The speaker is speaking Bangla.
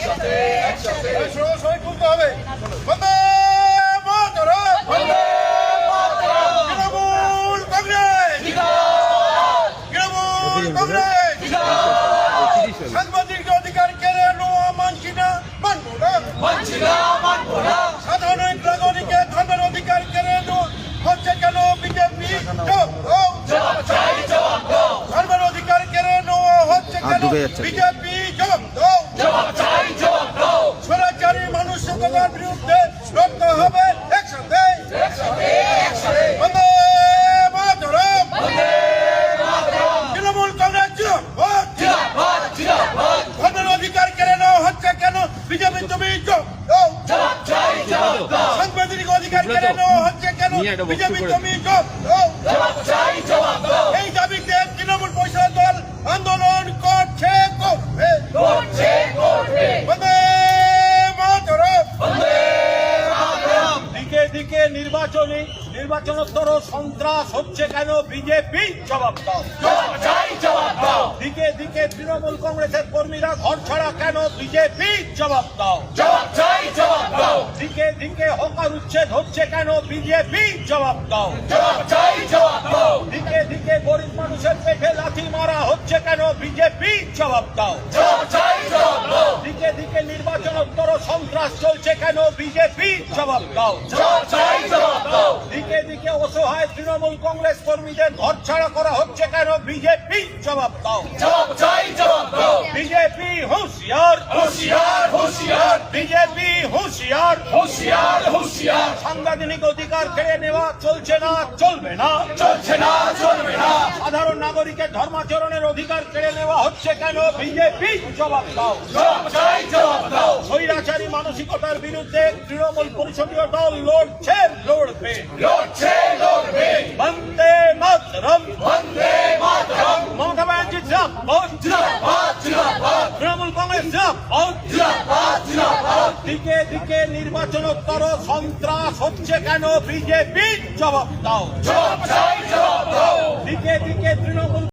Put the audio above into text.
সবাই তুলতে হবে। বন্দে মাতরম, তৃণমূল কংগ্রেস, তৃণমূল কংগ্রেস। সাংবাদিক অধিকার কেড়ে নেওয়া মানছি না, মানবো না। সাধারণ নাগরিকের ধর্মের অধিকার কেড়ে নেওয়া হচ্ছে কেন বিজেপি? ধর্মের অধিকার কেড়ে নেওয়া হচ্ছে কেন বিজেপি? স্বৈরাচারী মানসিকতার বিরুদ্ধে লড়তে হবে একসাথে। বন্দে মাতরম, তৃণমূল কংগ্রেস জিন্দাবাদ। ধর্মের অধিকার কেড়ে নেওয়া হচ্ছে কেন বিজেপি? তুমি সাংবিধানিক অধিকার কেড়ে নেওয়া হচ্ছে কেন বিজেপি? তুমি এই দাবিতে তৃণমূল পরিষদ দল আন্দোলন করছে। বন্দে মাতরম। দিকে দিকে নির্বাচনোত্তর সন্ত্রাস হচ্ছে কেন বিজেপি? জবাব দাও। দিকে দিকে তৃণমূল কংগ্রেসের কর্মীরা ঘর ছাড়া কেন বিজেপি? জবাব দাও। দিকে দিকে হকার উচ্ছেদ হচ্ছে কেন বিজেপি? জবাব দাও। দিকে দিকে গরিব মানুষের পেটে লাথি মারা হচ্ছে কেন বিজেপি? জবাব দাও। দিকে দিকে নির্বাচনোত্তর সন্ত্রাস চলছে কেন বিজেপি? জবাব দাও। দিকে দিকে অসহায় তৃণমূল কংগ্রেস কর্মীদের ঘর ছাড়া করা হচ্ছে কেন বিজেপি? জবাব দাও। বিজেপি হুঁশিয়ার, বিজেপি হুঁশিয়ার। সাংবিধানিক অধিকার কেড়ে নেওয়া চলছে না, চলবে না। সাধারণ নাগরিকের ধর্মাচরণের অধিকার কেড়ে নেওয়া হচ্ছে কেন বিজেপি? জবাব দাও। স্বৈরাচারী মানসিকতার বিরুদ্ধে তৃণমূল পরিষদীয় দল লড়বে। বন্দে মাতরম, মমতা ব্যানার্জি জিন্দাবাদ, তৃণমূল কংগ্রেস জিন্দাবাদ। দিকে দিকে নির্বাচনোত্তর সন্ত্রাস হচ্ছে কেন বিজেপি? জবাব দাও। দিকে দিকে তৃণমূল